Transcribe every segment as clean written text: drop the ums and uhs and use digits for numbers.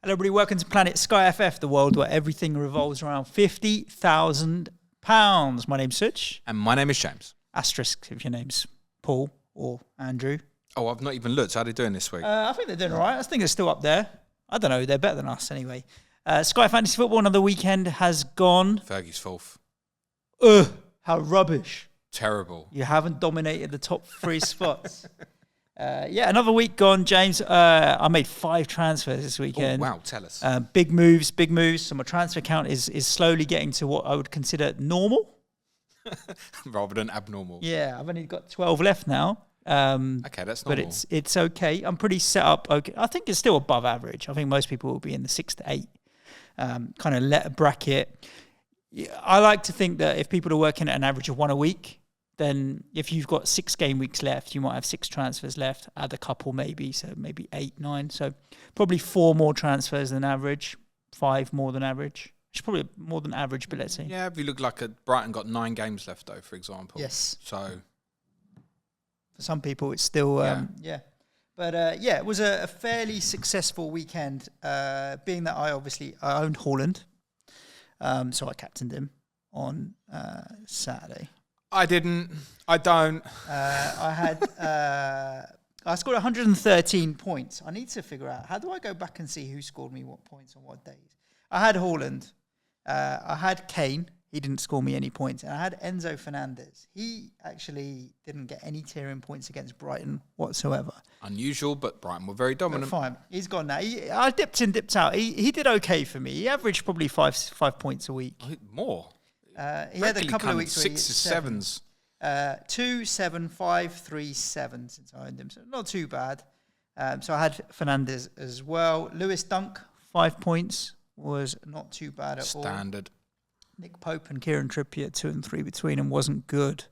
Hello everybody, welcome to Planet SkyFF, the world where everything revolves around £50,000. My name's Suj. And my name is James. Asterisk if your name's Paul or Andrew. Oh, I've not even looked. How are they doing this week? I think they're doing all right. I think they're still up there. I don't know, they're better than us anyway. Sky Fantasy Football, another weekend has gone. Fergie's fourth. Ugh, how rubbish. Terrible. You haven't dominated the top three spots. Another week gone, James. I made 5 transfers this weekend. Oh, wow, tell us. Big moves. So my transfer count is slowly getting to what I would consider normal. Rather than abnormal. Yeah, I've only got 12 left now. Okay, that's normal. But it's okay. I'm pretty set up. Okay, I think it's still above average. I think most people will be in the 6 to 8 kind of letter bracket. I like to think that if people are working at an average of 1 a week, then if you've got 6 game weeks left, you might have 6 transfers left, add a couple maybe, so maybe 8, 9. So probably 4 more transfers than average, 5 more than average. It's probably more than average, but let's see. Yeah, if you look like Brighton got 9 games left though, for example. Yes. So for some people it's still, yeah. But it was a fairly successful weekend, being that I owned Haaland. So I captained him on Saturday. I didn't. I don't. I scored 113 points. I need to figure out, how do I go back and see who scored me what points on what days? I had Haaland. I had Kane. He didn't score me any points. And I had Enzo Fernandez. He actually didn't get any tiering points against Brighton whatsoever. Unusual, but Brighton were very dominant. But fine. He's gone now. I dipped in, dipped out. He did okay for me. He averaged probably 5 points a week. More. He had a couple of weeks where 6s, 7s. 2, 7, 5, 3, 7 since I owned him. So not too bad. So I had Fernandez as well. Lewis Dunk, 5 points, was not too bad at all. Standard. Nick Pope and Kieran Trippier, 2 and 3 between them, wasn't good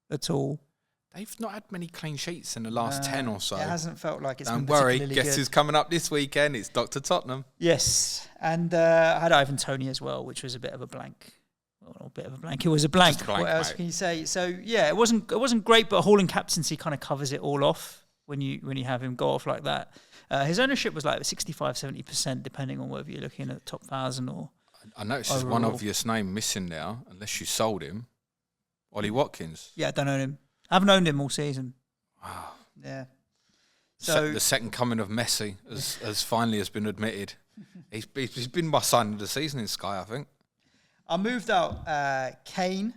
at all. They've not had many clean sheets in the last 10 or so. It hasn't felt like it's Don't been worry, particularly guess good. who's coming up this weekend? It's Dr. Tottenham. Yes, and I had Ivan Toney as well, which was a bit of a blank. Well, not a bit of a blank. It was a blank. Just a blank, what else mate. can you say? So yeah, it wasn't great, but Haaland captaincy kind of covers it all off when you have him go off like that. His ownership was like 65-70%, depending on whether you're looking at the top 1,000 or. I noticed there's one obvious name missing there, unless you sold him. Ollie Watkins. Yeah, I don't own him. I haven't owned him all season. Wow. Yeah. So the second coming of Messi has finally been admitted. He's been my sign of the season in Sky, I think. I moved out Kane,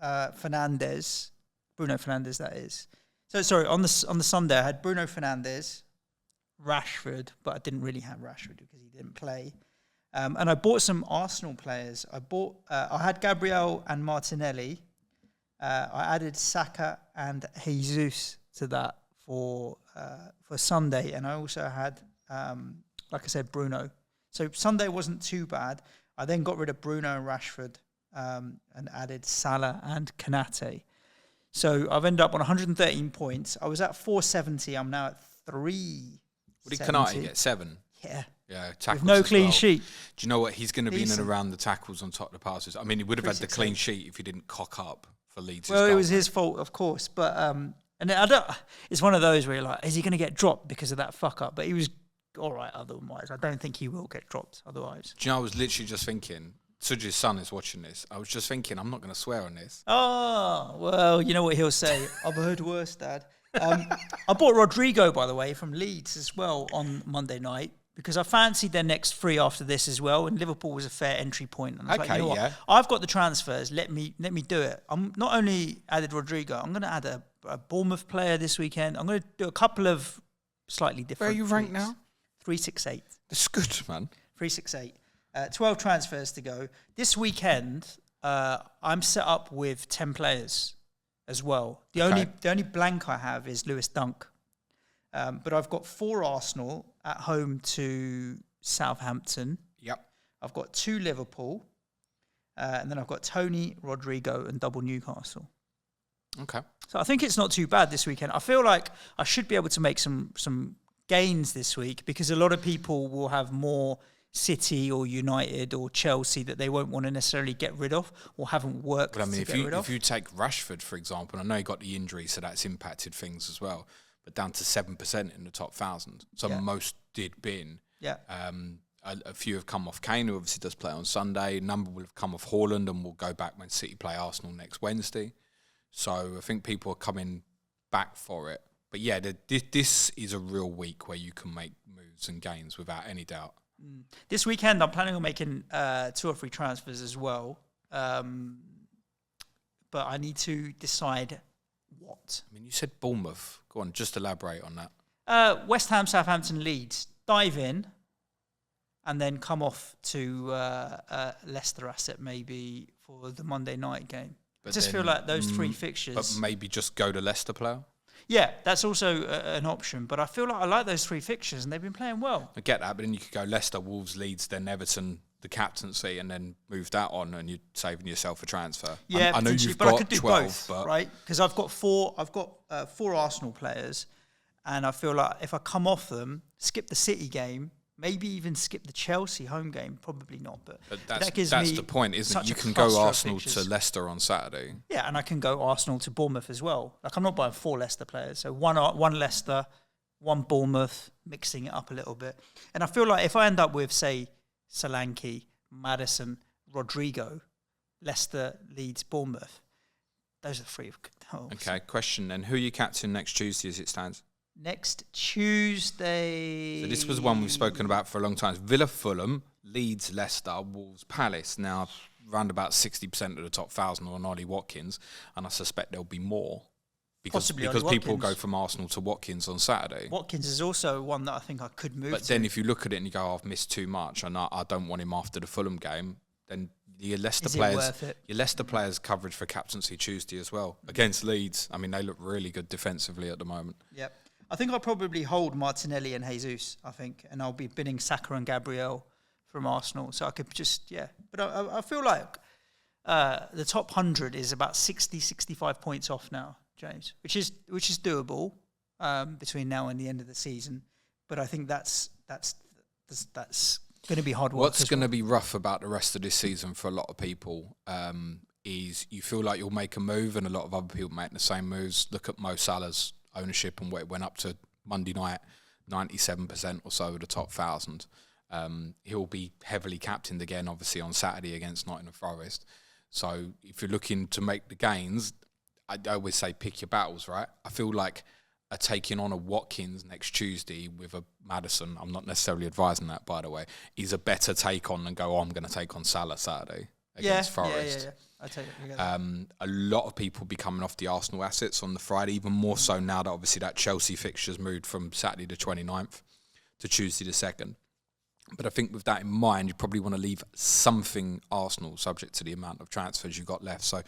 Fernandez, Bruno Fernandes, that is. So sorry, on the Sunday I had Bruno Fernandes, Rashford, but I didn't really have Rashford because he didn't play. And I bought some Arsenal players. I had Gabriel and Martinelli. I added Saka and Jesus to that for Sunday, and I also had, like I said, Bruno. So Sunday wasn't too bad. I then got rid of Bruno and Rashford and added Salah and Kanate. So I've ended up on 113 points. I was at 470. I'm now at 370. What did Kanate get? 7? Yeah. Yeah, tackles with no as clean well. sheet. Do you know what? He's going to be in and Decent. around the tackles on top of the passes. I mean, he would have had the clean sheet if he didn't cock up for Leeds. Well, it was his fault, of course. But and I don't. It's one of those where you're like, is he going to get dropped because of that fuck up? But he was all right otherwise. I don't think he will get dropped otherwise. Do you know, I was literally just thinking, Suj's son is watching this. I was just thinking, I'm not going to swear on this. Oh, well, you know what he'll say. I've heard worse, Dad. I bought Rodrigo, by the way, from Leeds as well on Monday night because I fancied their next 3 after this as well, and Liverpool was a fair entry point. And I was like, you know what? I've got the transfers. Let me do it. I'm not only added Rodrigo, I'm going to add a Bournemouth player this weekend. I'm going to do a couple of slightly different. Where are you ranked now? 368. That's good, man. 368. 12 transfers to go. This weekend, I'm set up with 10 players as well. The only blank I have is Lewis Dunk. But I've got 4 Arsenal at home to Southampton. Yep. I've got 2 Liverpool. And then I've got Tony, Rodrigo, and double Newcastle. Okay. So I think it's not too bad this weekend. I feel like I should be able to make some gains this week because a lot of people will have more City or United or Chelsea that they won't want to necessarily get rid of or haven't worked But I mean, to get rid of. if you take Rashford, for example, I know he got the injury, so that's impacted things as well, but down to 7% in the top 1,000. So most did bin. Yeah. A few have come off Kane, who obviously does play on Sunday. A number will have come off Haaland and will go back when City play Arsenal next Wednesday. So I think people are coming back for it. But yeah, this is a real week where you can make moves and gains without any doubt. This weekend, I'm planning on making 2 or 3 transfers as well. But I need to decide what. I mean, you said Bournemouth. Go on, just elaborate on that. West Ham, Southampton, Leeds. Dive in. And then come off to Leicester asset maybe for the Monday night game. But I just feel like those 3 fixtures. But maybe just go to Leicester player? Yeah, that's also an option. But I feel like I like those 3 fixtures and they've been playing well. I get that, but then you could go Leicester, Wolves, Leeds, then Everton, the captaincy, and then move that on and you're saving yourself a transfer. Yeah, I know you've but got I could do 12, both, but right? Because I've got 4 Arsenal players and I feel like if I come off them, skip the City game, maybe even skip the Chelsea home game. Probably not, but that's that gives me the point, isn't it? You can go Arsenal to Leicester on Saturday. Yeah, and I can go Arsenal to Bournemouth as well. Like I'm not buying 4 Leicester players, so one Leicester, 1 Bournemouth, mixing it up a little bit. And I feel like if I end up with say Solanke, Maddison, Rodrigo, Leicester, Leeds, Bournemouth, those are 3. Okay, question then: who are you captain next Tuesday as it stands? Next Tuesday. So this was one we've spoken about for a long time. Villa, Fulham, Leeds, Leicester, Wolves, Palace. Now, around about 60% of the top 1,000 are on Ollie Watkins, and I suspect there'll be more because people go from Arsenal to Watkins on Saturday. Watkins is also one that I think I could move. But then if you look at it and you go, oh, I've missed too much, and I don't want him after the Fulham game, then your Leicester players coverage for captaincy Tuesday as well against Leeds. I mean, they look really good defensively at the moment. Yep. I think I'll probably hold Martinelli and Jesus, and I'll be binning Saka and Gabriel from Arsenal. So I could just, But I feel like the top 100 is about 60, 65 points off now, James, which is doable between now and the end of the season. But I think that's going to be hard work. What's going to be rough about the rest of this season for a lot of people is you feel like you'll make a move and a lot of other people make the same moves. Look at Mo Salah's ownership and what it went up to Monday night, 97% or so of the top 1,000. He'll be heavily captained again, obviously, on Saturday against Nottingham Forest. So if you're looking to make the gains, I always say pick your battles, right? I feel like taking on a Watkins next Tuesday with a Maddison, I'm not necessarily advising that, by the way, is a better take on than go, I'm going to take on Salah Saturday against Forest. Yeah. I take it. A lot of people be coming off the Arsenal assets on the Friday, even more so now that obviously that Chelsea fixture's moved from Saturday the 29th to Tuesday the 2nd. But I think with that in mind, you probably want to leave something Arsenal subject to the amount of transfers you've got left. So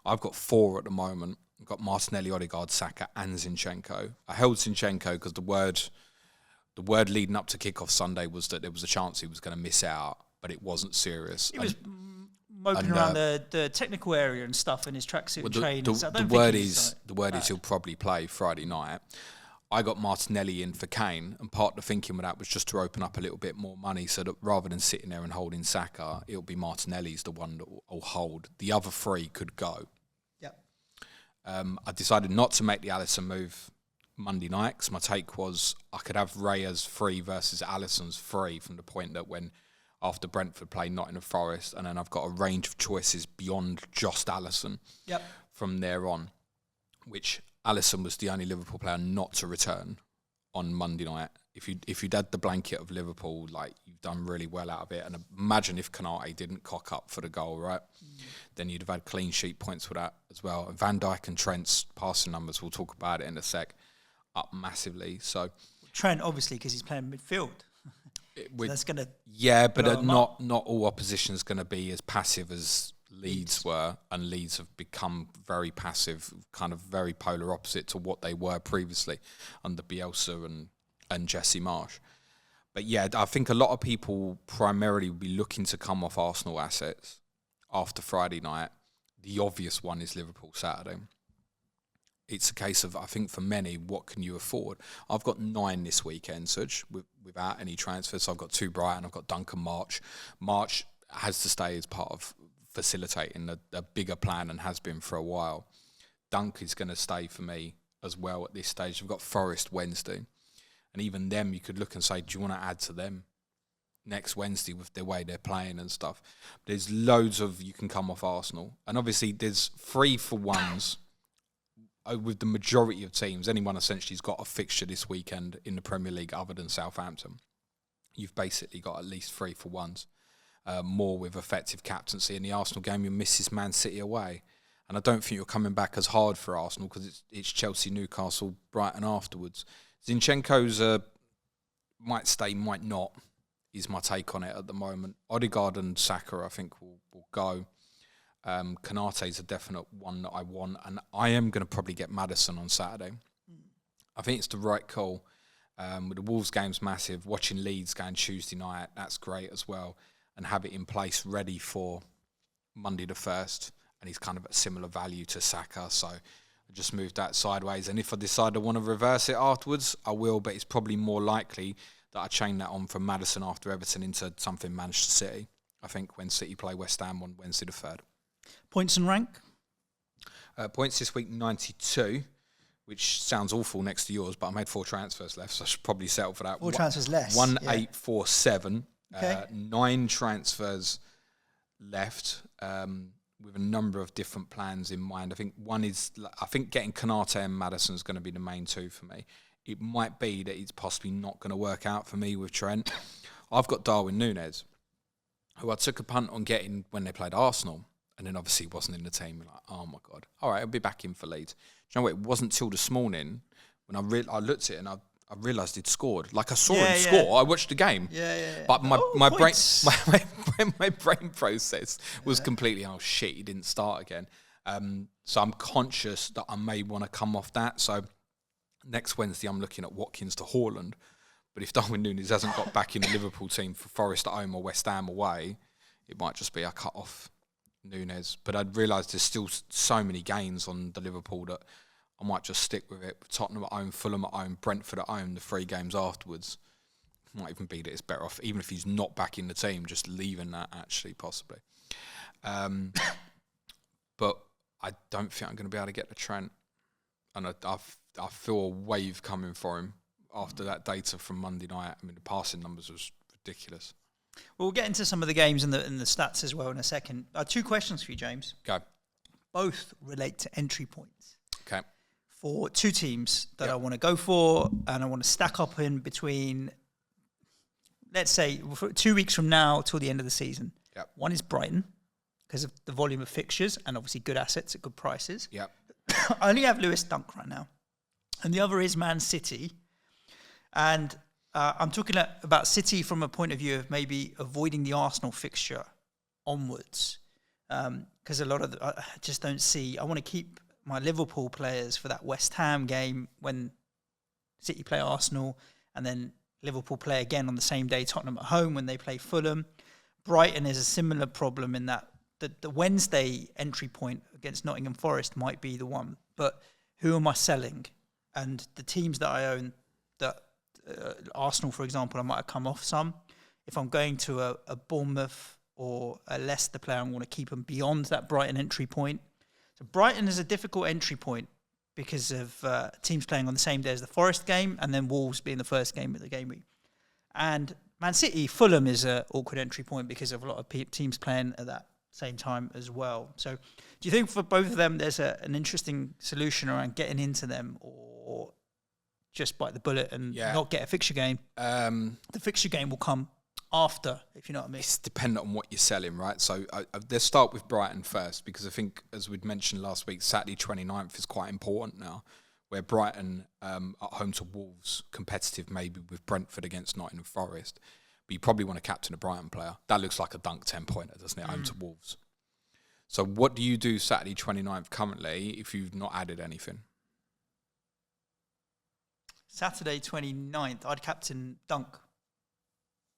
I've got 4 at the moment. I've got Martinelli, Odegaard, Saka and Zinchenko. I held Zinchenko because the word leading up to kickoff Sunday was that there was a chance he was going to miss out, but it wasn't serious. He was moping around the technical area and stuff in his tracksuit and trainers. The word is he'll probably play Friday night. I got Martinelli in for Kane, and part of the thinking with that was just to open up a little bit more money so that rather than sitting there and holding Saka, it'll be Martinelli's the one that will hold. The other 3 could go. Yep. I decided not to make the Alisson move Monday night because my take was I could have Raya's free versus Alisson's free from the point that when after Brentford play Nottingham Forest, and then I've got a range of choices beyond just Alisson from there on, which Alisson was the only Liverpool player not to return on Monday night. If you'd had the blanket of Liverpool, like you've done really well out of it. And imagine if Konate didn't cock up for the goal, right? Then you'd have had clean sheet points for that as well. And Van Dijk and Trent's passing numbers, we'll talk about it in a sec, up massively. So Trent, obviously, because he's playing midfield. So that's going to... Yeah, but not all opposition is going to be as passive as Leeds were, and Leeds have become very passive, kind of very polar opposite to what they were previously under Bielsa and Jesse Marsh. But yeah, I think a lot of people primarily will be looking to come off Arsenal assets after Friday night. The obvious one is Liverpool Saturday. It's a case of, I think for many, what can you afford? I've got 9 this weekend, Suj, without any transfers. So I've got 2 Brighton, I've got Duncan March. March has to stay as part of facilitating a bigger plan and has been for a while. Dunk is going to stay for me as well at this stage. We've got Forest Wednesday. And even them, you could look and say, do you want to add to them? next Wednesday with the way they're playing and stuff. There's loads of you can come off Arsenal. And obviously there's 3-for-1s with the majority of teams. Anyone essentially has got a fixture this weekend in the Premier League other than Southampton. You've basically got at least 3-for-1s. More with effective captaincy. In the Arsenal game, you miss Man City away. And I don't think you're coming back as hard for Arsenal because it's Chelsea, Newcastle, Brighton afterwards. Zinchenko's might stay, might not, is my take on it at the moment. Odegaard and Saka, I think, will go. Konate's a definite one that I want. And I am going to probably get Maddison on Saturday. I think it's the right call. With the Wolves game's massive. Watching Leeds going Tuesday night, that's great as well. And have it in place ready for Monday the 1st. And he's kind of at similar value to Saka. So I just moved that sideways. And if I decide I want to reverse it afterwards, I will. But it's probably more likely that I chain that on from Maddison after Everton into something Manchester City. I think when City play West Ham on Wednesday the 3rd. Points and rank? Points this week, 92. Which sounds awful next to yours, but I made 4 transfers left, so I should probably settle for that. 4 transfers less. 1847. Okay. 9 transfers left, with a number of different plans in mind. I think getting Konate and Maddison is going to be the main 2 for me. It might be that it's possibly not going to work out for me with Trent. I've got Darwin Núñez, who I took a punt on getting when they played Arsenal, and then obviously wasn't in the team. Like, oh my God. All right, I'll be back in for Leeds. Do you know what? It wasn't till this morning when I looked at it and I realised he'd scored. Like I saw him score. I watched the game. Yeah. But my brain process was completely, oh shit, he didn't start again. So I'm conscious that I may want to come off that. So next Wednesday I'm looking at Watkins to Haaland. But if Darwin Núñez hasn't got back in the Liverpool team for Forest at home or West Ham away, it might just be a cut off Núñez. But I'd realised there's still so many gains on the Liverpool that I might just stick with it. Tottenham at home, Fulham at home, Brentford at home, the 3 games afterwards. Might even be that it's better off, even if he's not back in the team, just leaving that actually, possibly. But I don't think I'm going to be able to get the Trent. And I feel a wave coming for him after that data from Monday night. I mean, the passing numbers was ridiculous. Well, we'll get into some of the games and the stats as well in a second. 2 questions for you, James. Go. Both relate to entry points. Okay. For 2 teams that I want to go for, and I want to stack up in between, let's say, 2 weeks from now till the end of the season. Yep. One is Brighton, because of the volume of fixtures and obviously good assets at good prices. Yep. I only have Lewis Dunk right now. And the other is Man City. And I'm talking about City from a point of view of maybe avoiding the Arsenal fixture onwards. Because a lot of I just don't see. I want to keep my Liverpool players for that West Ham game when City play Arsenal, and then Liverpool play again on the same day, Tottenham at home when they play Fulham. Brighton is a similar problem in that the Wednesday entry point against Nottingham Forest might be the one. But who am I selling? And the teams that I own, that Arsenal, for example, I might have come off some. If I'm going to a Bournemouth or a Leicester player, I want to keep them beyond that Brighton entry point. So Brighton is a difficult entry point because of teams playing on the same day as the Forest game, and then Wolves being the first game of the game week. And Man City, Fulham is an awkward entry point because of a lot of teams playing at that same time as well. So do you think for both of them there's an interesting solution around getting into them, or just bite the bullet and not get a fixture game? The fixture game will come after, if you know what I mean. It's dependent on what you're selling, right? So let's start with Brighton first, because I think, as we'd mentioned last week, Saturday 29th is quite important now, where Brighton at home to Wolves, competitive maybe with Brentford against Nottingham Forest, but you probably want to captain a Brighton player. That looks like a dunk 10-pointer, doesn't it, home to Wolves? So what do you do Saturday 29th currently if you've not added anything? Saturday 29th, I'd captain Dunk.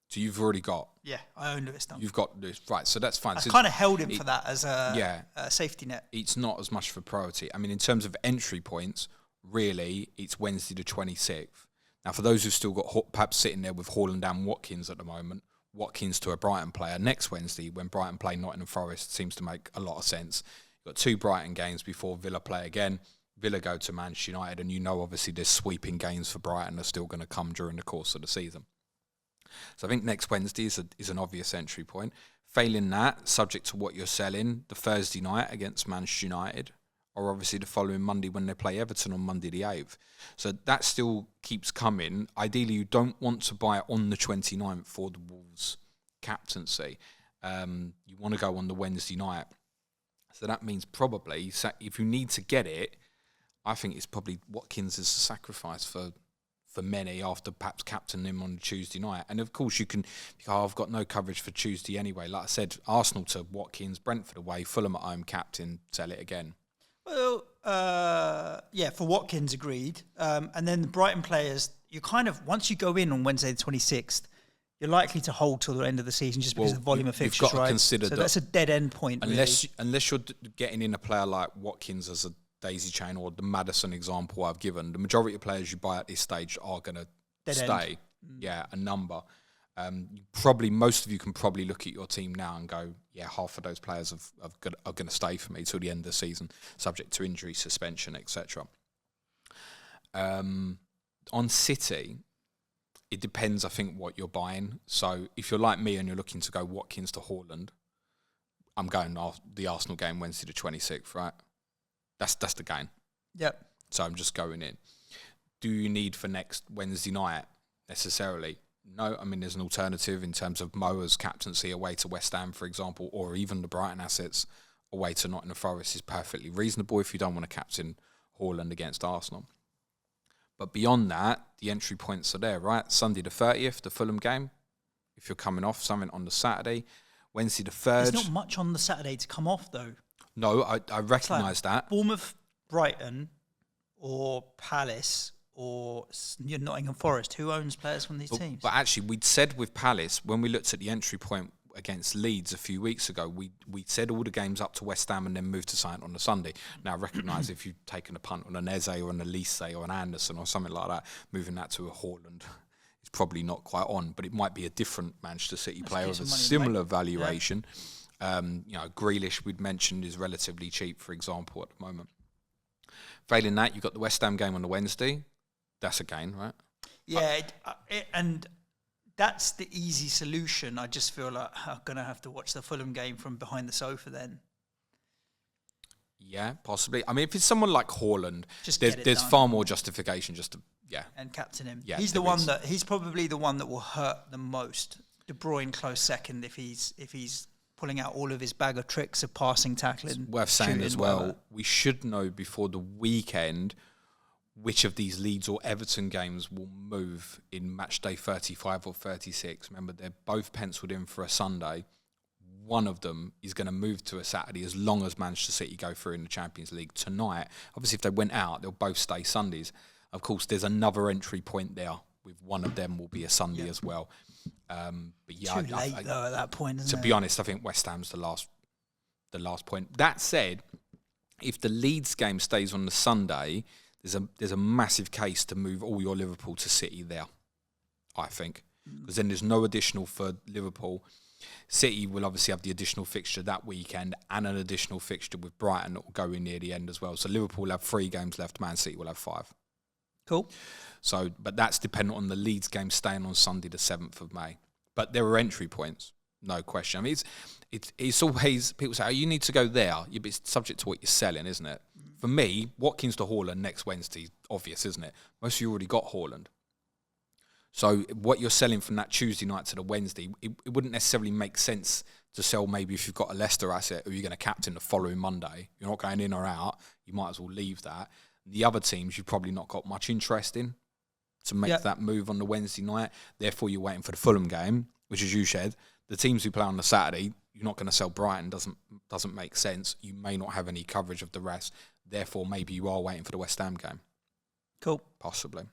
So you've already got... Yeah, I own Lewis Dunk. You've got Lewis, right, so that's fine. I've kind of held him for that as a safety net. It's not as much of a priority. I mean, in terms of entry points, really, it's Wednesday the 26th. Now, for those who've still got perhaps sitting there with Haaland and Watkins at the moment, Watkins to a Brighton player, next Wednesday, when Brighton play Nottingham Forest, seems to make a lot of sense. You've got 2 Brighton games before Villa play again. Villa go to Manchester United, and you know, obviously, there's sweeping games for Brighton are still going to come during the course of the season. So I think next Wednesday is an obvious entry point. Failing that, subject to what you're selling, the Thursday night against Manchester United, or obviously the following Monday when they play Everton on Monday the 8th. So that still keeps coming. Ideally, you don't want to buy it on the 29th for the Wolves captaincy. You want to go on the Wednesday night. So that means probably, if you need to get it, I think it's probably Watkins as a sacrifice for many after perhaps captaining him on Tuesday night. And of course you can, I've got no coverage for Tuesday anyway. Like I said, Arsenal to Watkins, Brentford away, Fulham at home, captain, sell it again. Well, for Watkins, agreed. And then the Brighton players, you kind of, once you go in on Wednesday the 26th, you're likely to hold till the end of the season just because of the volume of fixtures, you've got right? to consider so that's a dead end point, unless you're getting in a player like Watkins as a daisy chain, or the Maddison example I've given, the majority of players you buy at this stage are going to stay. Yeah, a number. Most of you can probably look at your team now and go, yeah, half of those players are going to stay for me till the end of the season, subject to injury, suspension, etc. On City, it depends, I think, what you're buying. So if you're like me and you're looking to go Watkins to Haaland, I'm going the Arsenal game Wednesday the 26th, right? That's the game. Yep. So I'm just going in. Do you need for next Wednesday night necessarily? No. I mean, there's an alternative in terms of Moa's captaincy away to West Ham, for example, or even the Brighton assets away to Nottingham Forest is perfectly reasonable if you don't want to captain Haaland against Arsenal. But beyond that, the entry points are there, right? Sunday the 30th, the Fulham game, if you're coming off something on the Saturday. Wednesday the 3rd. There's not much on the Saturday to come off, though. No, I recognise that. Bournemouth, Brighton, or Palace, or Nottingham Forest. Who owns players from these teams? But actually, we'd said with Palace, when we looked at the entry point against Leeds a few weeks ago, we said all the games up to West Ham and then moved to something on the Sunday. Now, recognise if you've taken a punt on an Eze or an Elise or an Anderson or something like that, moving that to a Haaland is probably not quite on, but it might be a different Manchester City player of a similar valuation. Yeah. Grealish, we'd mentioned, is relatively cheap, for example, at the moment. Failing that, you've got the West Ham game on the Wednesday. That's a gain, right? Yeah, and that's the easy solution. I just feel like I'm going to have to watch the Fulham game from behind the sofa then. Yeah, possibly. I mean, if it's someone like Haaland, there's far more justification just to, and captain him. Yeah, he's probably the one that will hurt the most. De Bruyne close second if he's pulling out all of his bag of tricks of passing, tackling. It's worth saying as well, we should know before the weekend which of these Leeds or Everton games will move in match day 35 or 36. Remember, they're both penciled in for a Sunday. One of them is going to move to a Saturday as long as Manchester City go through in the Champions League tonight. Obviously, if they went out, they'll both stay Sundays. Of course, there's another entry point there with one of them will be a Sunday as well. But yeah, too late though at that point. To be honest, I think West Ham's the last point. That said, if the Leeds game stays on the Sunday, there's a massive case to move all your Liverpool to City there, I think, because then there's no additional for Liverpool. City will obviously have the additional fixture that weekend and an additional fixture with Brighton that will go in near the end as well. So Liverpool will have 3 games left, Man City will have 5. Cool. So, but that's dependent on the Leeds game staying on Sunday the 7th of May. But there are entry points, no question. I mean, it's always, people say, oh, you need to go there. It's subject to what you're selling, isn't it? For me, Watkins to Haaland next Wednesday, obvious, isn't it? Most of you already got Haaland. So what you're selling from that Tuesday night to the Wednesday, it wouldn't necessarily make sense to sell maybe if you've got a Leicester asset who you're going to captain the following Monday. You're not going in or out. You might as well leave that. The other teams you've probably not got much interest in to make that move on the Wednesday night. Therefore, you're waiting for the Fulham game, which, as you said, the teams who play on the Saturday, you're not going to sell Brighton. Doesn't make sense. You may not have any coverage of the rest. Therefore, maybe you are waiting for the West Ham game. Cool. Possibly.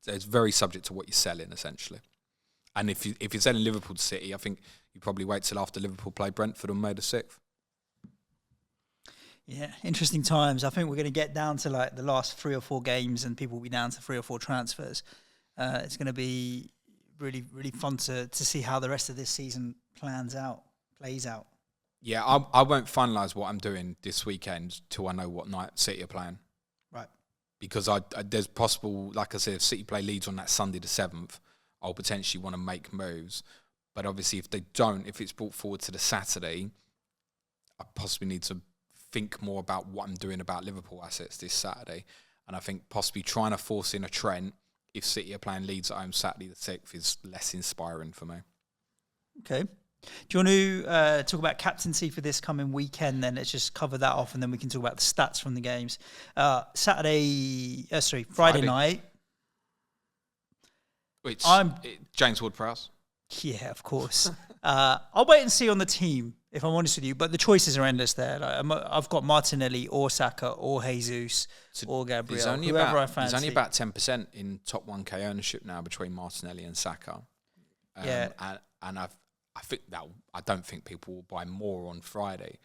So it's very subject to what you're selling, essentially. And if you're selling Liverpool to City, I think you probably wait till after Liverpool play Brentford on May the 6th. Yeah, interesting times. I think we're going to get down to like the last 3 or 4 games and people will be down to 3 or 4 transfers. It's going to be really, really fun to see how the rest of this season plays out. Yeah, I won't finalise what I'm doing this weekend till I know what night City are playing. Right. Because there's possible, like I said, if City play Leeds on that Sunday the 7th, I'll potentially want to make moves. But obviously, if they don't, if it's brought forward to the Saturday, I possibly need to think more about what I'm doing about Liverpool assets this Saturday. And I think possibly trying to force in a Trent if City are playing Leeds at home Saturday the 6th is less inspiring for me. Okay. Do you want to talk about captaincy for this coming weekend then? Let's just cover that off and then we can talk about the stats from the games. Friday night. James Ward-Prowse? Yeah, of course. I'll wait and see on the team, if I'm honest with you, but the choices are endless there. Like, I've got Martinelli or Saka or Jesus or Gabriel, whoever I fancy. There's only about 10% in top 1K ownership now between Martinelli and Saka. And I don't think people will buy more on Friday.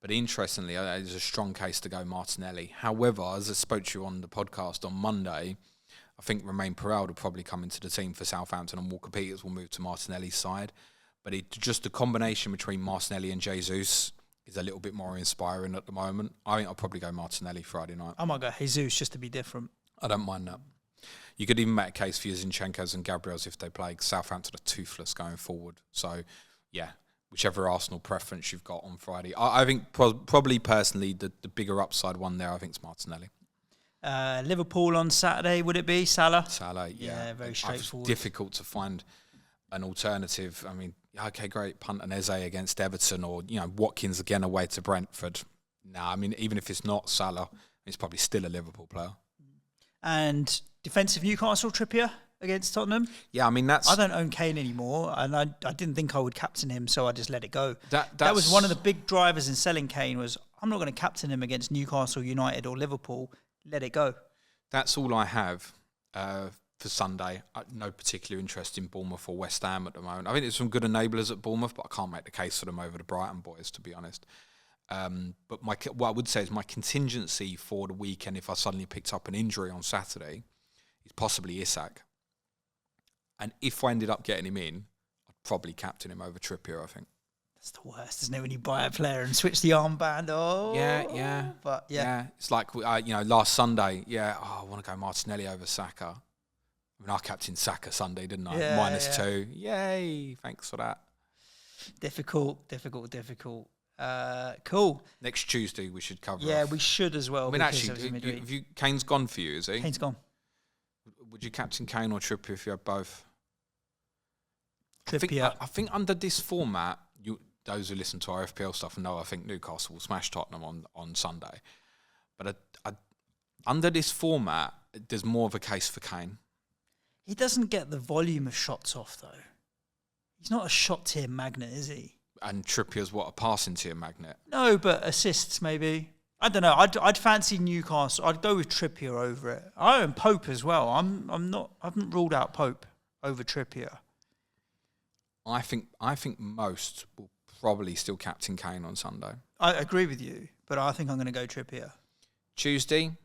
But interestingly, there's a strong case to go Martinelli. However, as I spoke to you on the podcast on Monday, I think Romain Perraud will probably come into the team for Southampton and Walker Peters will move to Martinelli's side. But just the combination between Martinelli and Jesus is a little bit more inspiring at the moment. I think I'll probably go Martinelli Friday night. I might go Jesus just to be different. I don't mind that. You could even make a case for your Zinchenko's and Gabriel's if they play. Southampton are toothless going forward. So, yeah, whichever Arsenal preference you've got on Friday. I think probably personally the bigger upside one there, I think, is Martinelli. Liverpool on Saturday, would it be? Salah, yeah. Very straightforward. It's difficult to find an alternative. I mean, okay, great, punt and Eze against Everton or, Watkins again away to Brentford. I mean, even if it's not Salah, it's probably still a Liverpool player. And defensive Newcastle, Trippier against Tottenham. Yeah, I mean, I don't own Kane anymore, and I didn't think I would captain him, so I just let it go. That was one of the big drivers in selling Kane was, I'm not going to captain him against Newcastle, United or Liverpool. Let it go. That's all I have for Sunday. No particular interest in Bournemouth or West Ham at the moment. I think there's some good enablers at Bournemouth, but I can't make the case for them over the Brighton boys, to be honest. But what I would say is my contingency for the weekend, if I suddenly picked up an injury on Saturday, is possibly Isak. And if I ended up getting him in, I'd probably captain him over Trippier, I think. That's the worst, isn't it, when you buy a player and switch the armband? Oh, yeah. But yeah, it's like last Sunday. I want to go Martinelli over Saka. I mean, I captained Saka Sunday, didn't I? -2. Yay! Thanks for that. Difficult. Cool. Next Tuesday we should cover. Yeah, we should as well. I mean, actually, Kane's gone for you, is he? Kane's gone. Would you captain Kane or Trippier if you had both? Trippier. I think under this format, those who listen to our FPL stuff know I think Newcastle will smash Tottenham on Sunday. But under this format, there's more of a case for Kane. He doesn't get the volume of shots off, though. He's not a shot tier magnet, is he? And Trippier's a passing tier magnet? No, but assists maybe. I don't know. I'd fancy Newcastle. I'd go with Trippier over it. I own Pope as well. I haven't ruled out Pope over Trippier. I think most will probably still captain Kane on Sunday. I agree with you, but I think I'm going to go Trippier. Tuesday?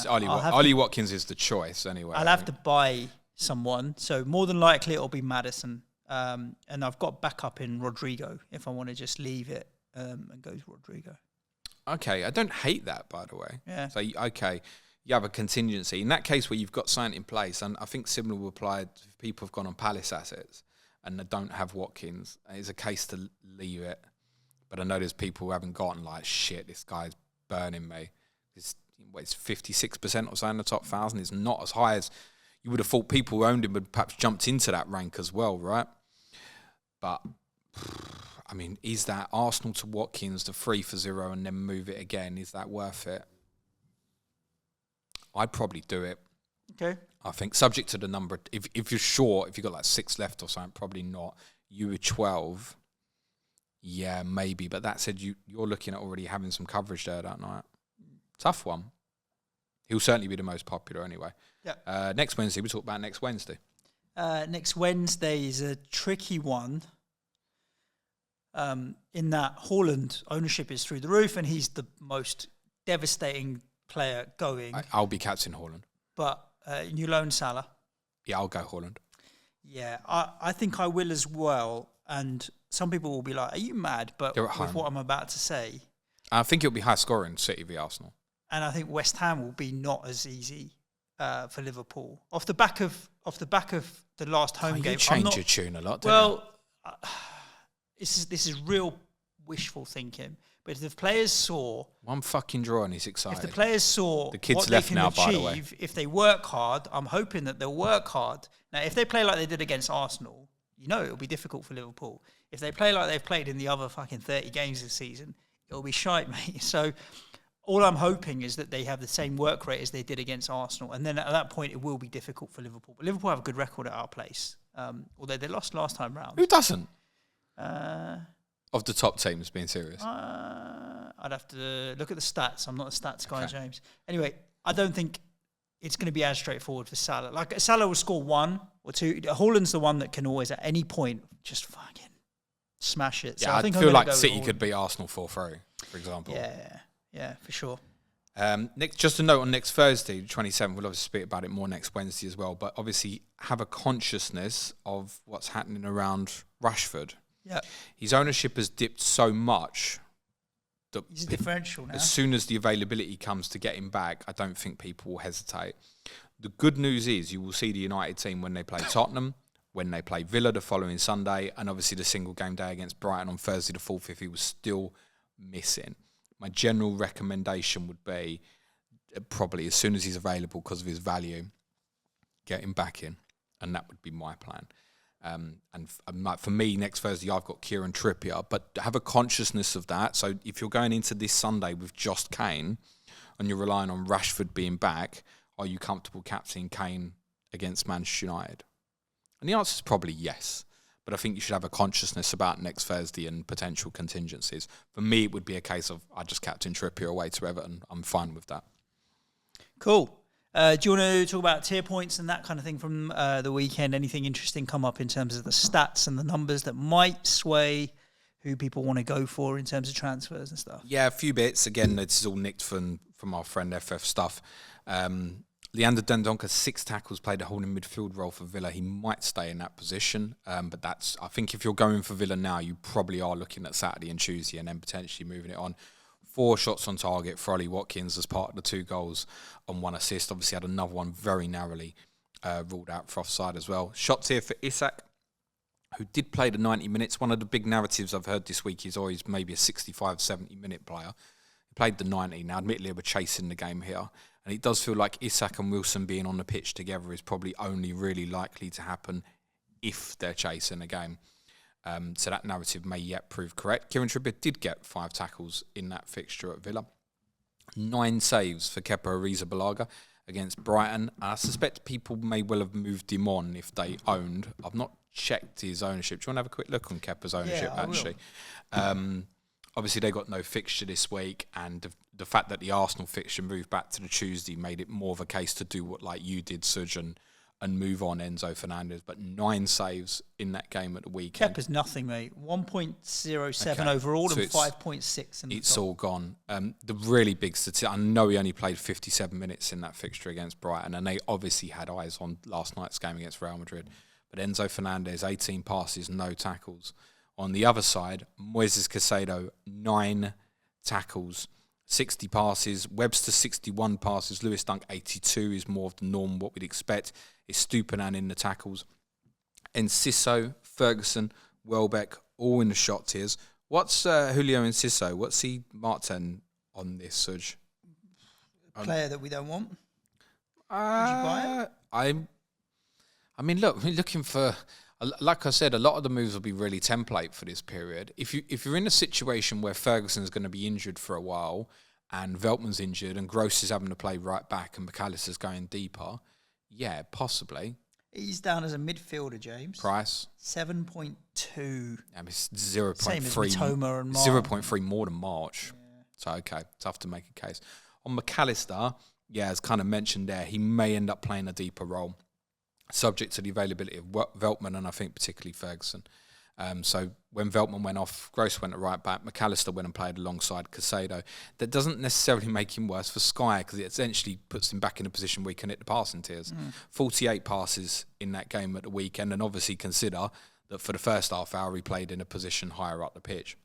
Ollie Watkins is the choice anyway. I'll have to buy someone, so more than likely it'll be Maddison. And I've got backup in Rodrigo if I want to just leave it and go to Rodrigo. Okay, I don't hate that, by the way. Yeah. So, okay, you have a contingency. In that case where you've got something in place, and I think similar will apply if people have gone on Palace assets and they don't have Watkins, it's a case to leave it. But I know there's people who haven't gotten shit, this guy's burning me. It's 56% or so in the top 1,000. It's not as high as you would have thought. People who owned him would perhaps jumped into that rank as well, right? But, I mean, is that Arsenal to Watkins, the 3-0 and then move it again? Is that worth it? I'd probably do it. Okay. I think, subject to the number. If you're short, if you've got 6 left or something, probably not. You were 12. Yeah, maybe. But that said, you're looking at already having some coverage there that night. Tough one. He'll certainly be the most popular anyway. Yeah. Next Wednesday, we talk about next Wednesday. Next Wednesday is a tricky one. In that Haaland ownership is through the roof and he's the most devastating player going. I'll be captain Haaland. But you loan Salah. Yeah, I'll go Haaland. Yeah, I think I will as well. And some people will be like, are you mad? But with what I'm about to say. I think it'll be high scoring, City v Arsenal. And I think West Ham will be not as easy for Liverpool off the back of the last home game. You change your tune a lot. This is real wishful thinking. But if the players saw one fucking draw and he's excited. If the players saw the kids what left they can now, achieve, by the way. If they work hard, I'm hoping that they'll work hard. Now, if they play like they did against Arsenal, it'll be difficult for Liverpool. If they play like they've played in the other fucking 30 games this season, it'll be shite, mate. So all I'm hoping is that they have the same work rate as they did against Arsenal. And then at that point, it will be difficult for Liverpool. But Liverpool have a good record at our place, although they lost last time round. Who doesn't? Of the top teams, being serious. I'd have to look at the stats. I'm not a stats guy, James. Anyway, I don't think it's going to be as straightforward for Salah. Like, Salah will score 1 or 2. Haaland's the one that can always, at any point, just fucking smash it. So I feel like City could beat Arsenal 4-3, for example. Yeah, for sure. Just a note on next Thursday, the 27th. We'll obviously speak about it more next Wednesday as well. But obviously, have a consciousness of what's happening around Rashford. Yeah, his ownership has dipped so much that he's a differential now. As soon as the availability comes to get him back, I don't think people will hesitate. The good news is you will see the United team when they play Tottenham, when they play Villa the following Sunday, and obviously the single game day against Brighton on Thursday the 4th if he was still missing. My general recommendation would be probably as soon as he's available because of his value, get him back in, and that would be my plan. For me, next Thursday, I've got Kieran Trippier, but have a consciousness of that. So if you're going into this Sunday with just Kane and you're relying on Rashford being back, are you comfortable captaining Kane against Manchester United? And the answer is probably yes. But I think you should have a consciousness about next Thursday and potential contingencies. For me, it would be a case of I just captain Trippier away to Everton. I'm fine with that. Cool. Do you want to talk about tier points and that kind of thing from the weekend? Anything interesting come up in terms of the stats and the numbers that might sway who people want to go for in terms of transfers and stuff? Yeah, a few bits. Again, this is all nicked from our friend FF stuff. Leander Dendoncker, 6 tackles, played a holding midfield role for Villa. He might stay in that position, but I think if you're going for Villa now, you probably are looking at Saturday and Tuesday and then potentially moving it on. 4 shots on target for Ollie Watkins as part of the 2 goals and 1 assist. Obviously had another one very narrowly ruled out for offside as well. Shots here for Isak, who did play the 90 minutes. One of the big narratives I've heard this week is always maybe a 65, 70-minute player. He played the 90. Now, admittedly, we're chasing the game here. And it does feel like Isak and Wilson being on the pitch together is probably only really likely to happen if they're chasing a game. So that narrative may yet prove correct. Kieran Trippier did get 5 tackles in that fixture at Villa. 9 saves for Kepa Arrizabalaga against Brighton. I suspect people may well have moved him on if they owned. I've not checked his ownership. Do you want to have a quick look on Kepa's ownership, actually? Obviously, they got no fixture this week, and the fact that the Arsenal fixture moved back to the Tuesday made it more of a case to do what like you did, Suj, and move on Enzo Fernandez. But 9 saves in that game at the weekend. Kepa's nothing, mate. 1.07 overall and 5.6 in the It's top. all gone. The really big statistic, I know he only played 57 minutes in that fixture against Brighton, and they obviously had eyes on last night's game against Real Madrid. But Enzo Fernandez, 18 passes, no tackles. On the other side, Moises Caicedo, 9 tackles, 60 passes. Webster, 61 passes. Lewis Dunk, 82 is more of the norm, what we'd expect. It's Stupinan in the tackles. Enciso, Ferguson, Welbeck, all in the shot tiers. What's Julio Enciso? What's he marked on this, Suj? A player that we don't want? Would you buy it? I mean, look, we're looking for... Like I said, a lot of the moves will be really template for this period. If you're in a situation where Ferguson's going to be injured for a while and Veltman's injured and Gross is having to play right back and McAllister's going deeper, yeah, possibly. He's down as a midfielder, James. Price? 7.2. It's 0.3. Same as Mitoma and March. 0.3 more than March. Yeah. So, okay, tough to make a case. On McAllister, yeah, as kind of mentioned there, he may end up playing a deeper role, subject to the availability of Veltman and I think particularly Ferguson. So when Veltman went off, Gross went to right back, McAllister went and played alongside Caicedo. That doesn't necessarily make him worse for Sky because it essentially puts him back in a position where he can hit the passing tiers. 48 passes in that game at the weekend, and obviously consider that for the first half hour he played in a position higher up the pitch.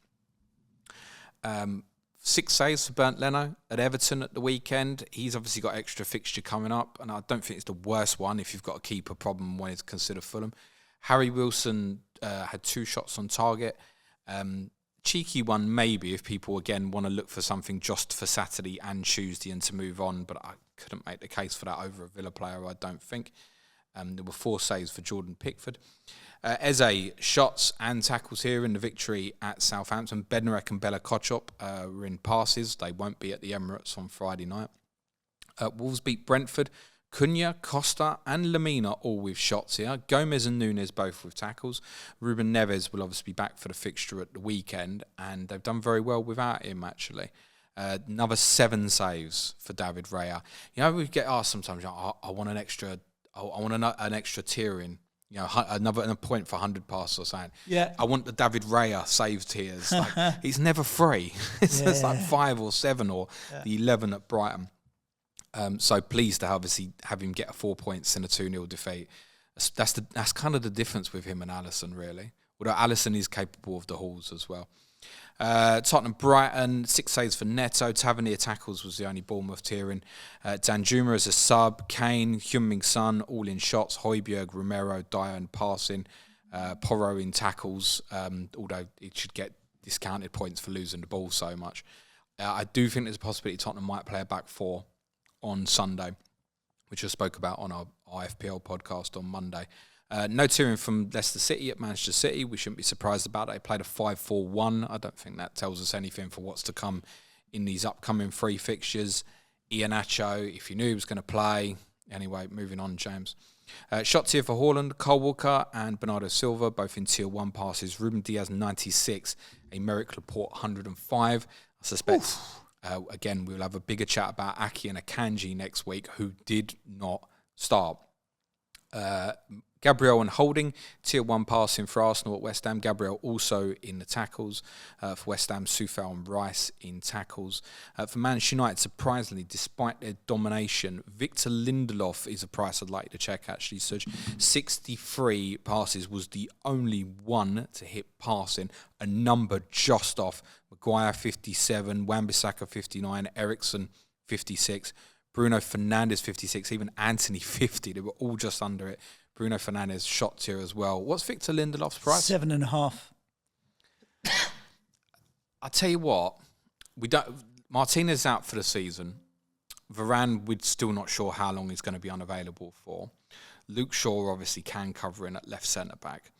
6 saves for Bernd Leno at Everton at the weekend. He's obviously got extra fixture coming up, and I don't think it's the worst one if you've got a keeper problem and wanted to consider Fulham. Harry Wilson had 2 shots on target. Cheeky one maybe if people again want to look for something just for Saturday and Tuesday and to move on, but I couldn't make the case for that over a Villa player, I don't think. There were 4 saves for Jordan Pickford. Eze, shots and tackles here in the victory at Southampton. Bednarek and Bella Kotchop were in passes. They won't be at the Emirates on Friday night. Wolves beat Brentford. Cunha, Costa and Lamina all with shots here. Gomez and Nunes both with tackles. Ruben Neves will obviously be back for the fixture at the weekend, and they've done very well without him, actually. Another 7 saves for David Raya. You know, we get asked sometimes, I want an extra tiering. You know, a point for 100 passes or something. Yeah. I want the David Raya saved here. It's like, he's never free. It's like 5 or 7 or the 11 at Brighton. So pleased to obviously have him get 4 points in a 2-0 defeat. That's kind of the difference with him and Alisson, really. Although Alisson is capable of the hauls as well. Tottenham Brighton, 6 saves for Neto. Tavernier tackles was the only Bournemouth tiering. Danjuma as a sub. Kane, Heung-min Son, all in shots. Højbjerg, Romero, Dyer in passing. Porro in tackles, although it should get discounted points for losing the ball so much. I do think there's a possibility Tottenham might play a back 4 on Sunday, which I spoke about on our FPL podcast on Monday. No tiering from Leicester City at Manchester City. We shouldn't be surprised about that. They played a 5-4-1. I don't think that tells us anything for what's to come in these upcoming 3 fixtures. Iheanacho, if you knew he was going to play. Anyway, moving on, James. Shots here for Haaland, Kyle Walker and Bernardo Silva, both in tier 1 passes. Ruben Diaz, 96. A Merrick Laporte, 105. I suspect, again, we'll have a bigger chat about Aki and Akanji next week, who did not start. Gabriel and Holding, tier 1 passing for Arsenal at West Ham. Gabriel also in the tackles. For West Ham, Soufal and Rice in tackles. For Manchester United, surprisingly, despite their domination, Victor Lindelof is a price I'd like to check, actually. Such 63 passes, was the only one to hit passing, a number just off. Maguire, 57, Wan-Bissaka, 59, Ericsson, 56, Bruno Fernandes, 56, even Anthony, 50. They were all just under it. Bruno Fernandes shots here as well. What's Victor Lindelof's price? 7.5. I tell you what, Martinez out for the season. Varane, we're still not sure how long he's going to be unavailable for. Luke Shaw obviously can cover in at left centre back.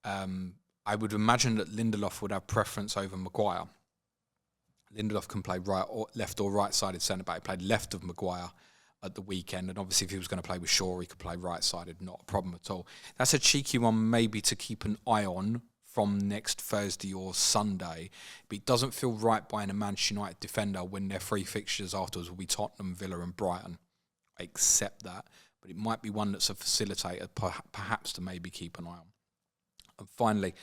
I would imagine that Lindelof would have preference over Maguire. Lindelof can play right or left or right-sided centre back. He played left of Maguire at the weekend, and obviously if he was going to play with Shaw, he could play right-sided, not a problem at all. That's a cheeky one maybe to keep an eye on from next Thursday or Sunday, but it doesn't feel right buying a Manchester United defender when their 3 fixtures afterwards will be Tottenham, Villa and Brighton. I accept that, but it might be one that's a facilitator, perhaps to maybe keep an eye on. And finally,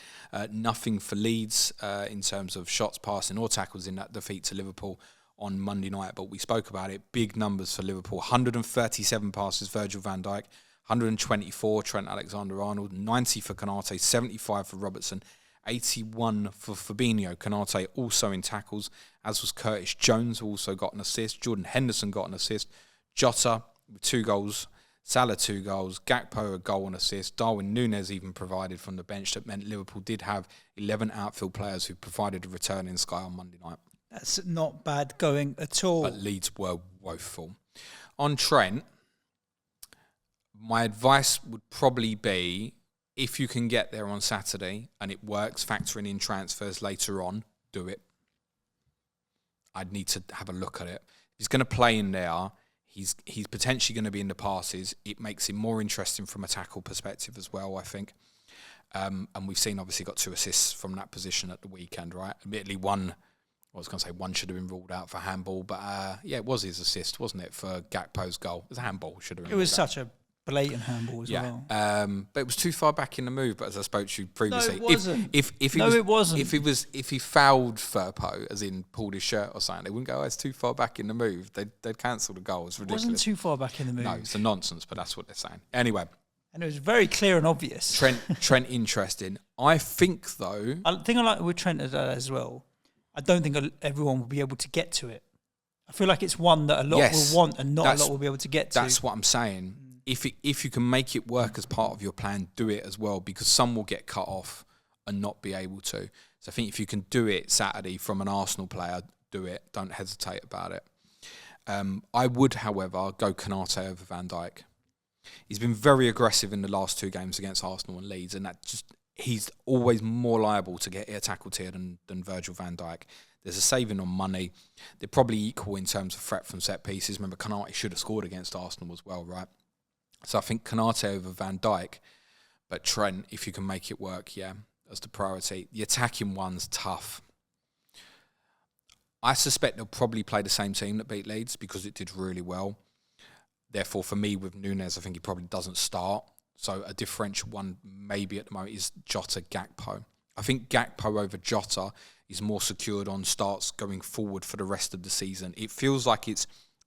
nothing for Leeds in terms of shots, passing or tackles in that defeat to Liverpool on Monday night, but we spoke about it. Big numbers for Liverpool. 137 passes, Virgil van Dijk. 124, Trent Alexander-Arnold. 90 for Konate. 75 for Robertson. 81 for Fabinho. Konate also in tackles, as was Curtis Jones, who also got an assist. Jordan Henderson got an assist. Jota with 2 goals. Salah 2 goals. Gakpo a goal and assist. Darwin Núñez even provided from the bench. That meant Liverpool did have 11 outfield players who provided a return in Sky on Monday night. That's not bad going at all. But Leeds were woeful. On Trent, my advice would probably be, if you can get there on Saturday and it works, factoring in transfers later on, do it. I'd need to have a look at it. If he's going to play in there, he's potentially going to be in the passes. It makes him more interesting from a tackle perspective as well, I think. And we've seen, obviously, got 2 assists from that position at the weekend, right? Admittedly, one should have been ruled out for handball, but it was his assist, wasn't it, for Gakpo's goal? It was a handball, should have been. It was such a blatant handball as well. But it was too far back in the move. But as I spoke to you previously, no, it wasn't. It wasn't. If he fouled Firpo, as in pulled his shirt or something, they wouldn't go, it's too far back in the move. They'd cancel the goal. It's ridiculous. It wasn't too far back in the move. No, it's a nonsense, but that's what they're saying. Anyway. And it was very clear and obvious. Trent interesting. I think, though... I think I like with Trent as well. I don't think everyone will be able to get to it. I feel like it's one that a lot will want and not a lot will be able to get to. That's what I'm saying. If you can make it work as part of your plan, do it as well, because some will get cut off and not be able to. So I think if you can do it Saturday from an Arsenal player, do it. Don't hesitate about it. I would, however, go Konate over Van Dijk. He's been very aggressive in the last 2 games against Arsenal and Leeds, and he's always more liable to get tackled here than Virgil van Dijk. There's a saving on money. They're probably equal in terms of threat from set pieces. Remember, Konate should have scored against Arsenal as well, right? So I think Konate over Van Dijk, but Trent, if you can make it work, that's the priority. The attacking one's tough. I suspect they'll probably play the same team that beat Leeds because it did really well. Therefore, for me, with Núñez, I think he probably doesn't start. So a differential one maybe at the moment is Jota Gakpo. I think Gakpo over Jota is more secured on starts going forward for the rest of the season. It feels like it's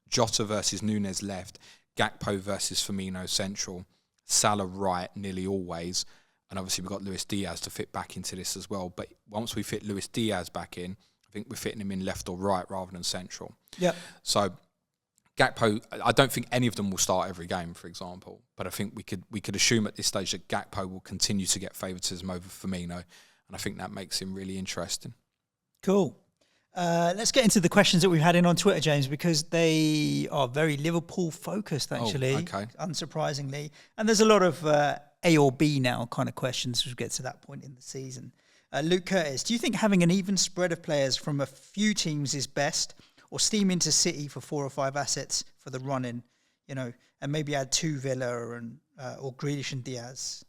Jota versus Núñez left, Gakpo versus Firmino central, Salah right nearly always, and obviously we've got Luis Diaz to fit back into this as well. But once we fit Luis Diaz back in, I think we're fitting him in left or right rather than central. Yeah. So Gakpo, I don't think any of them will start every game, for example, but I think we could assume at this stage that Gakpo will continue to get favouritism over Firmino, and I think that makes him really interesting. Cool. Let's get into the questions that we've had in on Twitter, James, because they are very Liverpool focused, actually, unsurprisingly. And there's a lot of A or B now kind of questions as we get to that point in the season. Luke Curtis, do you think having an even spread of players from a few teams is best, or steam into City for 4 or 5 assets for the run-in, and maybe add 2 Villa and or Grealish and Diaz,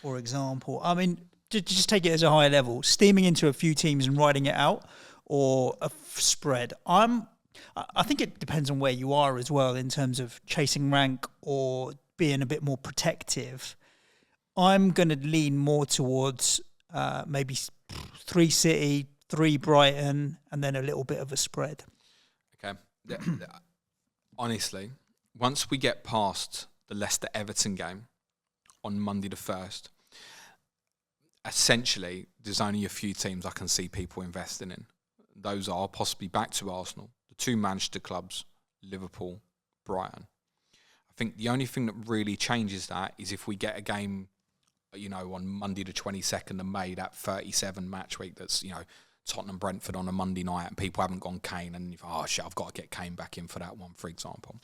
for example? I mean, just take it as a higher level, steaming into a few teams and riding it out, or a spread. I think it depends on where you are as well in terms of chasing rank or being a bit more protective. I'm going to lean more towards maybe 3 City, 3 Brighton, and then a little bit of a spread. Okay. Honestly, once we get past the Leicester-Everton game on Monday the 1st, essentially, there's only a few teams I can see people investing in. Those are possibly back to Arsenal, the 2 Manchester clubs, Liverpool, Brighton. I think the only thing that really changes that is if we get a game, on Monday the 22nd of May, that 37 match week that's, Tottenham-Brentford on a Monday night and people haven't gone Kane and I've got to get Kane back in for that one, for example.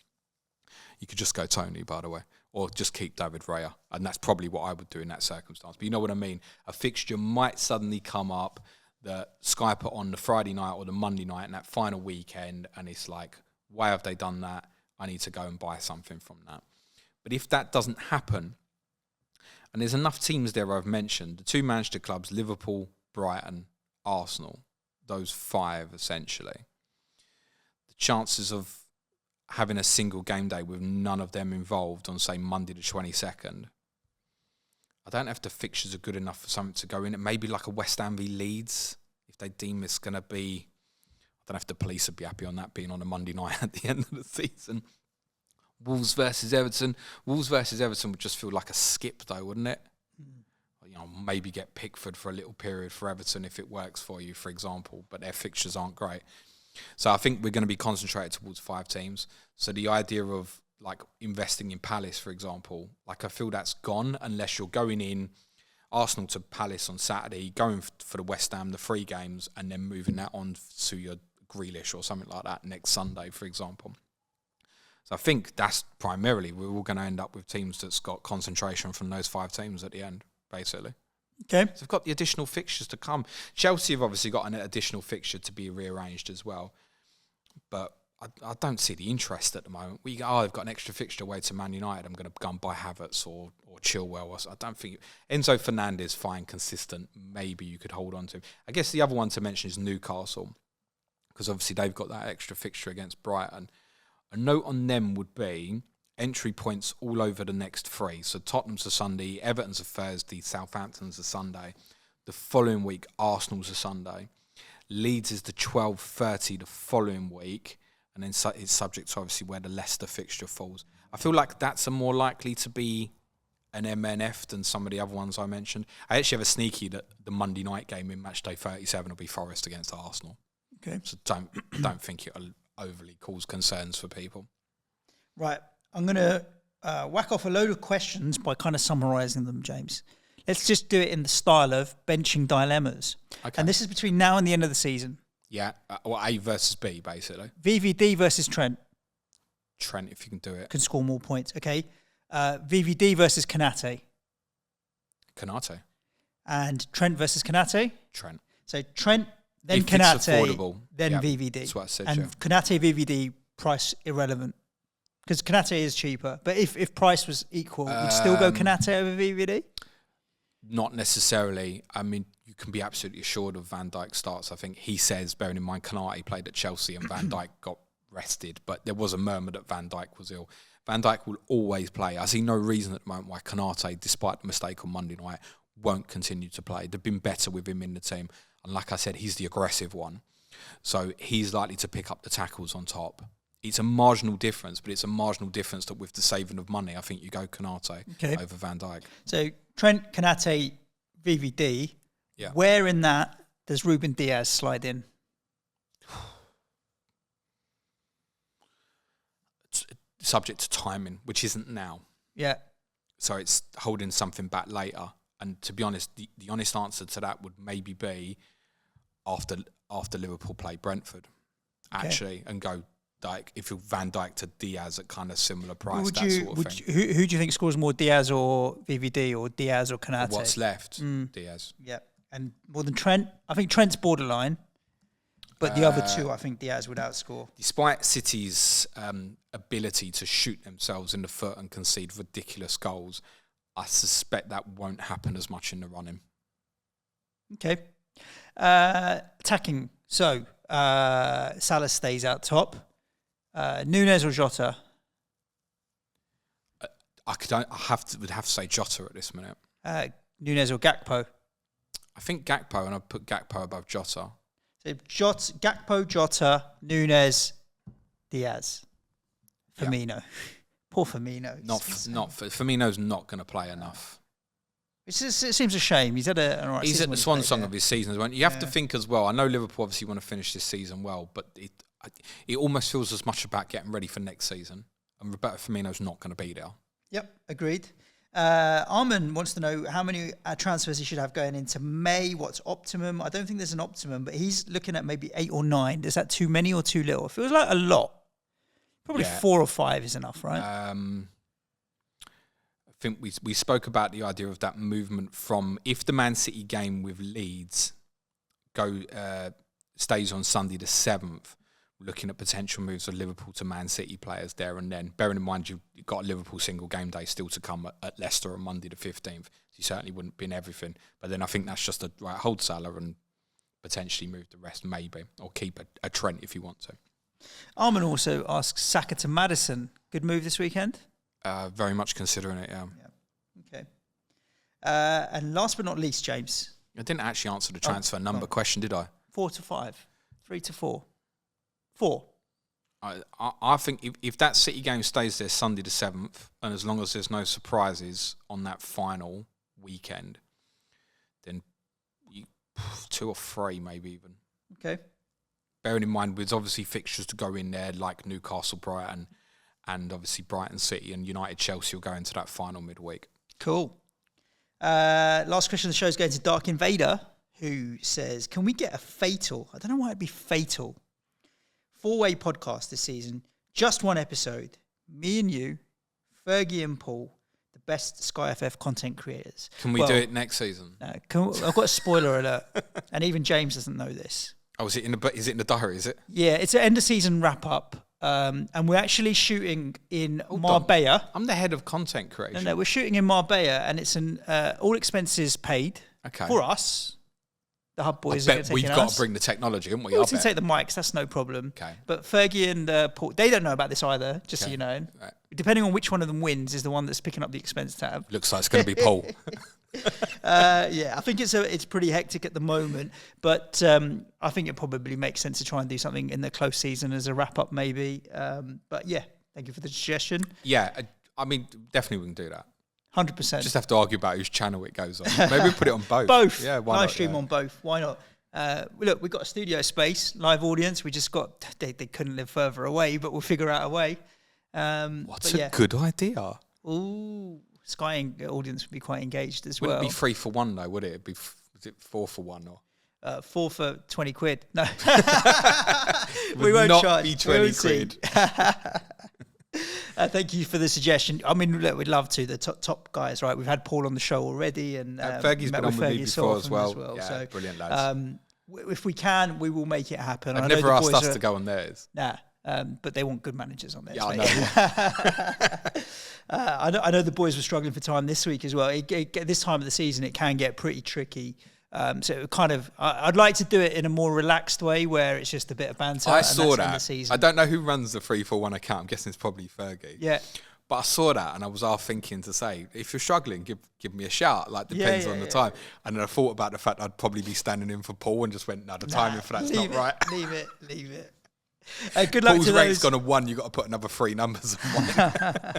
You could just go Tony, by the way, or just keep David Raya. And that's probably what I would do in that circumstance. But you know what I mean? A fixture might suddenly come up that Sky put on the Friday night or the Monday night and that final weekend, and it's like, why have they done that? I need to go and buy something from that. But if that doesn't happen, and there's enough teams there I've mentioned, the 2 Manchester clubs, Liverpool, Brighton, Arsenal, those 5 essentially, the chances of having a single game day with none of them involved on, say, Monday the 22nd, I don't know if the fixtures are good enough for something to go in. It may be like a West Ham v Leeds, if they deem it's going to be, I don't know if the police would be happy on that being on a Monday night at the end of the season. Wolves versus Everton. Wolves versus Everton would just feel like a skip though, wouldn't it? Maybe get Pickford for a little period for Everton if it works for you, for example, but their fixtures aren't great. So I think we're going to be concentrated towards 5 teams. So the idea of like investing in Palace, for example, like I feel that's gone unless you're going in Arsenal to Palace on Saturday, going for the West Ham, the 3 games, and then moving that on to your Grealish or something like that next Sunday, for example. So I think that's primarily, we're all going to end up with teams that's got concentration from those 5 teams at the end, basically. Okay. So we've got the additional fixtures to come. Chelsea have obviously got an additional fixture to be rearranged as well. But I don't see the interest at the moment. They've got an extra fixture away to Man United. I'm going to go and buy Havertz or Chilwell. I don't think... Enzo Fernandez, fine, consistent. Maybe you could hold on to him. I guess the other one to mention is Newcastle, because obviously they've got that extra fixture against Brighton. A note on them would be entry points all over the next 3. So Tottenham's a Sunday, Everton's a Thursday, Southampton's a Sunday. The following week, Arsenal's a Sunday. Leeds is the 12:30 the following week. And then it's subject to obviously where the Leicester fixture falls. I feel like that's a more likely to be an MNF than some of the other ones I mentioned. I actually have a sneaky that the Monday night game in match day 37 will be Forest against Arsenal. Okay. So don't think it'll overly cause concerns for people. Right. I'm going to whack off a load of questions by kind of summarising them, James. Let's just do it in the style of benching dilemmas. Okay. And this is between now and the end of the season. Yeah. Well, A versus B, basically. VVD versus Trent. Trent, if you can do it. Can score more points. Okay. VVD versus Kanate. Kanate. And Trent versus Kanate. Trent. So Trent, then if Kanate, it's affordable, then yep, VVD. That's what I said, and yeah. Kanate, VVD, price irrelevant. Because Kanate is cheaper. But if price was equal, you'd still go Kanate over VVD? Not necessarily. I mean, you can be absolutely assured of Van Dijk starts. I think he says, bearing in mind, Kanate played at Chelsea and Van Dijk got rested. But there was a murmur that Van Dijk was ill. Van Dijk will always play. I see no reason at the moment why Kanate, despite the mistake on Monday night, won't continue to play. They've been better with him in the team. And like I said, he's the aggressive one. So he's likely to pick up the tackles on top. It's a marginal difference, but it's a marginal difference that with the saving of money, I think you go Kanate over Van Dijk. So Trent, Kanate, VVD. Yeah. Where in that does Ruben Diaz slide in? It's subject to timing, which isn't now. Yeah. So it's holding something back later. And to be honest, the honest answer to that would maybe be after Liverpool play Brentford, actually, and go if you're Van Dijk to Diaz at kind of similar price, sort of thing. Who do you think scores more, Diaz or VVD, or Diaz or Kanate? What's left? Diaz. Yeah, and more than Trent. I think Trent's borderline, but the other two, I think Diaz would outscore. Despite City's ability to shoot themselves in the foot and concede ridiculous goals, I suspect that won't happen as much in the running. Okay. Attacking. So, Salah stays out top. Nunes or Jota? would have to say Jota at this minute. Nunes or Gakpo? I think Gakpo, and I'd put Gakpo above Jota. So Gakpo, Jota, Nunes, Diaz, Firmino. Yeah. Poor Firmino. Firmino's not going to play enough. It seems a shame. He's had an alright season. He's at the swan song of his season as well. You have to think as well. I know Liverpool obviously want to finish this season well, but it almost feels as much about getting ready for next season. And Roberto Firmino's not going to be there. Yep, agreed. Armin wants to know how many transfers he should have going into May. What's optimum? I don't think there's an optimum, but he's looking at maybe 8 or 9. Is that too many or too little? It feels like a lot. Probably 4 or 5 is enough, right? I think we spoke about the idea of that movement from if the Man City game with Leeds stays on Sunday the 7th, looking at potential moves of Liverpool to Man City players there and then. Bearing in mind you've got a Liverpool single game day still to come at Leicester on Monday the 15th. So you certainly wouldn't be in everything. But then I think that's just hold Salah and potentially move the rest maybe, or keep a Trent if you want to. Armin also asks Saka to Maddison. Good move this weekend? Very much considering it, yeah. Okay. And last but not least, James. I didn't actually answer the transfer number question, did I? 4 to 5. 3 to 4. 4. I think if that City game stays there Sunday the 7th, and as long as there's no surprises on that final weekend, then 2 or 3 maybe even. Okay. Bearing in mind, there's obviously fixtures to go in there like Newcastle, Brighton, and obviously Brighton City and United Chelsea will go into that final midweek. Cool. Last question of the show is going to Dark Invader, who says, can we get a fatal, I don't know why it'd be fatal, 4-way podcast this season, just one episode, me and you, Fergie and Paul, the best SkyFF content creators. Can we do it next season? No, I've got a spoiler alert, and even James doesn't know this. Oh, is it in the diary, is it? Yeah, it's an end of season wrap up. And we're actually shooting in Marbella. I'm the head of content creation. No, we're shooting in Marbella, and it's an all expenses paid for us. The Hub Boys. I bet we've got to bring the technology, haven't we? We can take the mics. That's no problem. Okay. But Fergie and Paul, they don't know about this either. Just so you know, right. Depending on which one of them wins, is the one that's picking up the expense tab. Looks like it's going to be Paul. Yeah, I think it's pretty hectic at the moment, but I think it probably makes sense to try and do something in the close season as a wrap up, maybe. But yeah, thank you for the suggestion. Yeah, I mean, definitely we can do that. 100%. Just have to argue about whose channel it goes on. Maybe we put it on both. Both. Yeah, why live not? stream on both. Why not? Look, we've got a studio space, live audience. We just got, they couldn't live further away, but we'll figure out a way. What's a good idea? Ooh, Sky audience would be quite engaged as Wouldn't well. it be 3 for 1 though, would it? Was it 4 for 1 or? 4 for 20 quid. No. We won't charge. Be 20 quid. Thank you for the suggestion. I mean, look, we'd love to. The top guys, right? We've had Paul on the show already, and Fergie's been on with me before as well. Yeah, so, brilliant lads. If we can, we will make it happen. They've never asked us to go on theirs. Nah, but they want good managers on theirs. Yeah, I know. I know the boys were struggling for time this week as well. This time of the season, it can get pretty tricky. So it kind of, I'd like to do it in a more relaxed way where it's just a bit of banter. I saw that. In the season. I don't know who runs the 3 for 1 account. I'm guessing it's probably Fergie. Yeah. But I saw that and I was half thinking to say, if you're struggling, give me a shout. Like, depends on the time. And then I thought about the fact I'd probably be standing in for Paul and just went, no, the timing for that's not right. Leave it. Good luck Paul's to rate's those. gone to 1. You've got to put another 3 numbers on one.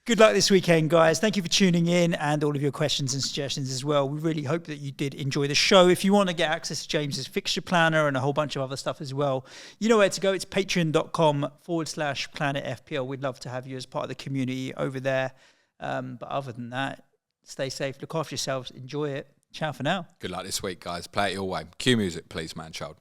Good luck this weekend, guys. Thank you for tuning in and all of your questions and suggestions as well. We really hope that you did enjoy the show. If you want to get access to James's fixture planner and a whole bunch of other stuff as well, you know where to go. It's patreon.com/Planet FPL. We'd love to have you as part of the community over there. But other than that, stay safe, look after yourselves, enjoy it. Ciao for now. Good luck this week, guys. Play it your way. Cue music, please, man, child.